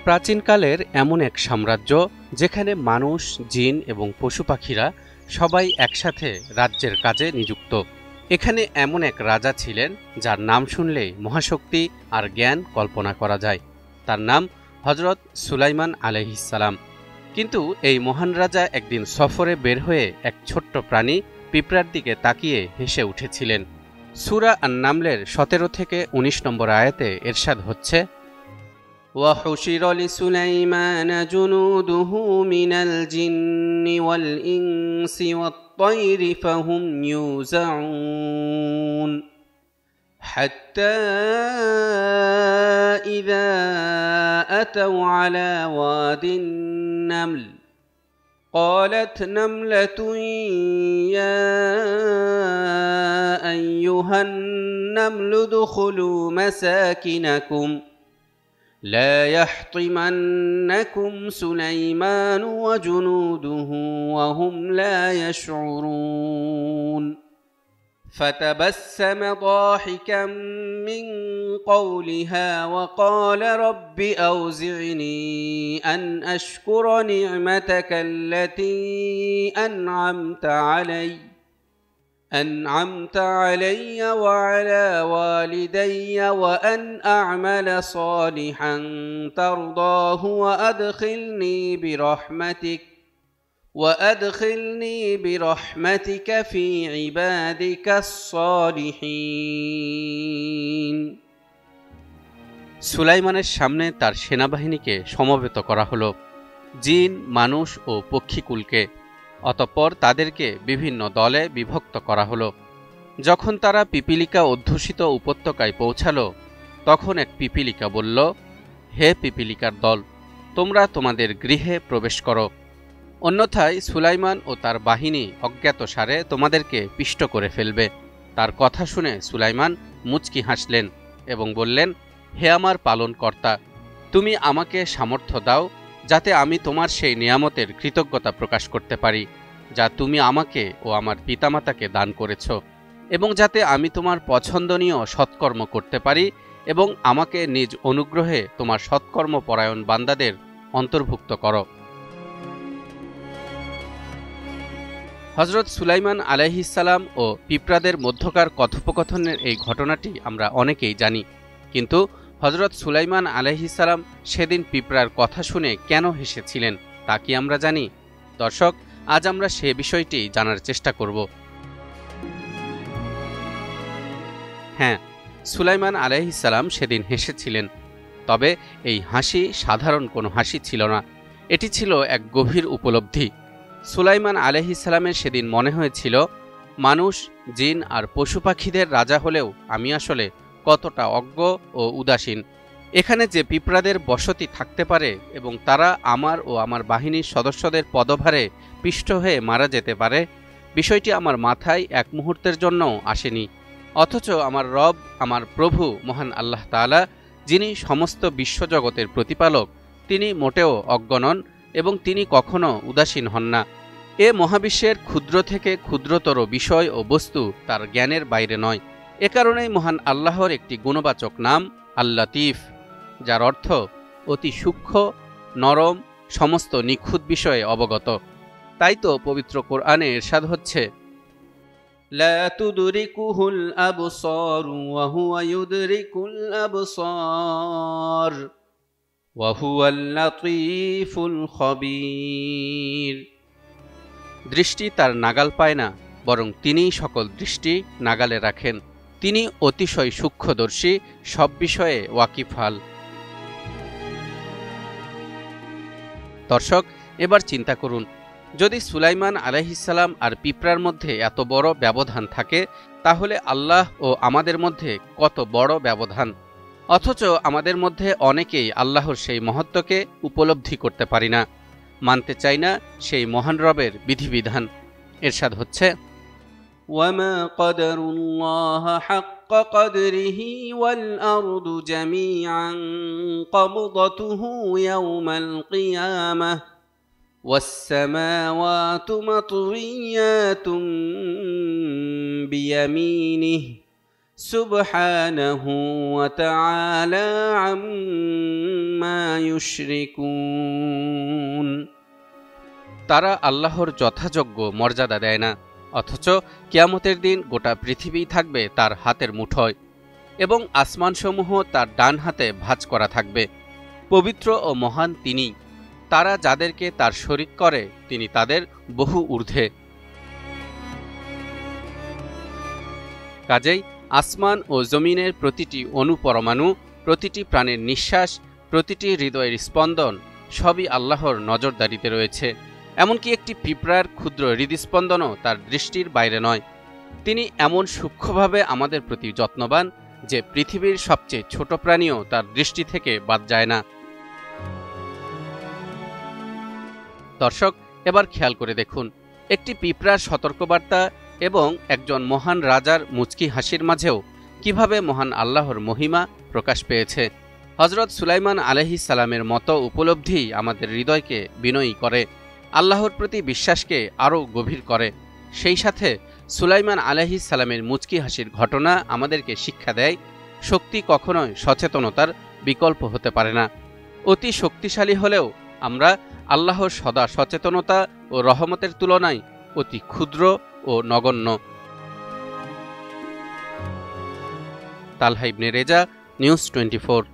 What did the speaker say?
প্রাচীনকালের এমন এক সাম্রাজ্য যেখানে মানুষ, জিন এবং পশু পাখিরা সবাই একসাথে রাজ্যের কাজে নিযুক্ত। এখানে এমন এক রাজা ছিলেন যার নাম শুনলেই মহাশক্তি আর জ্ঞান কল্পনা করা যায়। তার নাম হযরত সুলাইমান আলাইহিস সালাম। কিন্তু এই মহান রাজা একদিন সফরে বের হয়ে এক ছোট্ট প্রাণী পিঁপড়ার দিকে তাকিয়ে হেসে উঠেছিলেন। সূরা আন-নামলের 17 থেকে 19 নম্বর আয়াতে এরশাদ হচ্ছে, وَحُشِرَ لِسُلَيْمَانَ جُنُودُهُ مِنَ الْجِنِّ وَالْإِنسِ وَالطَّيْرِ فَهُمْ يُوزَعُونَ حَتَّى إِذَا أَتَوْا عَلَى وَادِ النَّمْلِ قالت نملة يا أيها النمل ادخلوا مساكنكم لا يحطمنكم سليمان وجنوده وهم لا يشعرون فتبسم ضاحكا من قولها وقال رب أوزعني أن أشكر نعمتك التي أنعمت علي وعلى والدي وأن أعمل صالحا ترضاه وأدخلني برحمتك في عبادك الصالحين। সুলাইমানের সামনে তার সেনাবাহিনীকে সমবেত করা হলো, জিন, মানুষ ও পক্ষীকুলকে। অতঃপর তাদেরকে বিভিন্ন দলে বিভক্ত করা হলো। যখন তারা পিপীলিকা অধ্যুষিত উপত্যকায় পৌঁছালো, তখন এক পিপীলিকা বলল, হে পিপীলিকার দল, তোমরা তোমাদের গৃহে প্রবেশ করো, অন্যথায় সুলাইমান ও তার বাহিনী অজ্ঞাতসারে তোমাদেরকে পিষ্ট করে ফেলবে। তার কথা শুনে সুলাইমান মুচকি হাসলেন এবং বললেন, হে আমার পালনকর্তা, তুমি আমাকে সামর্থ্য দাও যাতে আমি তোমার সেই নিয়ামতের কৃতজ্ঞতা প্রকাশ করতে পারি যা তুমি আমাকে ও আমার পিতামাতাকে দান করেছ, এবং যাতে আমি তোমার পছন্দনীয় সৎকর্ম করতে পারি এবং আমাকে নিজ অনুগ্রহে তোমার সৎকর্মপরায়ণ বান্দাদের অন্তর্ভুক্ত করো। হযরত সুলাইমান আলাইহিস সালাম ও পিঁপড়াদের মধ্যকার কথোপকথনের এই ঘটনাটি আমরা অনেকেই জানি, কিন্তু হযরত সুলাইমান আলাইহিস সালাম সেদিন পিঁপড়ার কথা শুনে কেন হেসেছিলেন তা কি আমরা জানি? দর্শক, আজ আমরা সে বিষয়টি জানার চেষ্টা করব। হ্যাঁ, সুলাইমান আলাইহিস সালাম সেদিন হেসেছিলেন, তবে এই হাসি সাধারণ কোনো হাসি ছিল না, এটি ছিল এক গভীর উপলব্ধি। সুলাইমান আলাইহিস সালামের সেদিন মনে হয়েছিল, মানুষ, জিন আর পশু পাখিদের রাজা হলেও আমি আসলে কতটা অজ্ঞ ও উদাসীন। এখানে যে পিঁপড়াদের বসতি থাকতে পারে এবং তারা আমার ও আমার বাহিনীর সদস্যদের পদভারে পিষ্ট হয়ে মারা যেতে পারে, বিষয়টি আমার মাথায় এক মুহূর্তের জন্যও আসেনি। অথচ আমার রব, আমার প্রভু মহান আল্লাহ তাআলা, যিনি সমস্ত বিশ্বজগতের প্রতিপালক, তিনি মোটেও অজ্ঞ নন এবং তিনি কখনো উদাসীন হন না। এ মহাবিশ্বের ক্ষুদ্র থেকে ক্ষুদ্রতর বিষয় ও বস্তু তার জ্ঞানের বাইরে নয়। এ কারণেই মহান আল্লাহর একটি গুণবাচক নাম আল-লাতীফ, যার অর্থ অতি সূক্ষ্ম, নরম, সমস্ত নিখুঁত বিষয়ে অবগত। তাই তো পবিত্র কোরআনে ইরশাদ হচ্ছে, লা তুদরিকুহুল আবসার ওয়া হুয়া ইউদরিকুল আবসার ওয়া হুয়াল লাতীফুল খবীর। দৃষ্টি তার নাগাল পায় না, বরং তিনিই সকল দৃষ্টি নাগালে রাখেন। তিনি অতিশয় সূক্ষ্মদর্শী, সব বিষয়ে ওয়াকিফাল। দর্শক, এবার চিন্তা করুন, যদি সুলাইমান আলাইহিস সালাম আর পিঁপড়ার মধ্যে এত বড় ব্যবধান থাকে, তাহলে আল্লাহ ও আমাদের মধ্যে কত বড় ব্যবধান। অথচ আমাদের মধ্যে অনেকেই আল্লাহর সেই মহত্বকে উপলব্ধি করতে পারি না, মানতে চাই না সেই মহান রবের বিধিবিধান। ইরশাদ হচ্ছে, ওয়ামা কদরুল্লাহ হাক্কা কদরিহি ওয়াল আরদু জামিআন কবদতুহু ইয়াওমাল কিয়ামাহ ওয়াস সামাওয়াতু মাতউইয়াতুন বিয়ামিনিহি সুবহানাহু ওয়া তাআলা আম্মা ইউশরিকুন। তারা আল্লাহর যথাযোগ্য মর্যাদা দেয় না, অথচ কিয়ামতের দিন গোটা পৃথিবী থাকবে তার হাতের মুঠোয় এবং আসমানসমূহ তার ডান হাতে ভাঁজ করা থাকবে। পবিত্র ও মহান তিনি, তারা যাদেরকে তার শরীক করে তিনি তাদের বহু ঊর্ধ্বে। কাজেই আসমান ও জমিনের প্রতিটি অণুপরমাণু, প্রতিটি প্রাণের নিঃশ্বাস, প্রতিটি হৃদয়ের স্পন্দন সবই আল্লাহর নজরদারিতে রয়েছে। এমনকি একটি পিঁপড়ার ক্ষুদ্র হৃদস্পন্দনও তার দৃষ্টির বাইরে নয়। তিনি এমন সূক্ষ্মভাবে আমাদের প্রতি যত্নবান যে পৃথিবীর সবচেয়ে ছোট প্রাণীও তার দৃষ্টি থেকে বাদ যায় না। দর্শক, এবার খেয়াল করে দেখুন, একটি পিঁপড়ার সতর্কবার্তা এবং একজন মহান রাজার মুচকি হাসির মাঝেও কিভাবে মহান আল্লাহর মহিমা প্রকাশ পেয়েছে। হযরত সুলাইমান আলাইহিস সালামের মতো উপলব্ধি আমাদের হৃদয়কে বিনয়ী করে, আল্লাহর প্রতি বিশ্বাসকে আরও গভীর করে। সেই সাথে সুলাইমান আলাইহিস সালামের মুচকি হাসির ঘটনা আমাদেরকে শিক্ষা দেয়, শক্তি কখনোই সচেতনতার বিকল্প হতে পারে না। অতি শক্তিশালী হলেও আমরা আল্লাহর সদা সচেতনতা ও রহমতের তুলনায় অতি ক্ষুদ্র ও নগণ্য। তালহা ইবনে রেজা, নিউজ 24।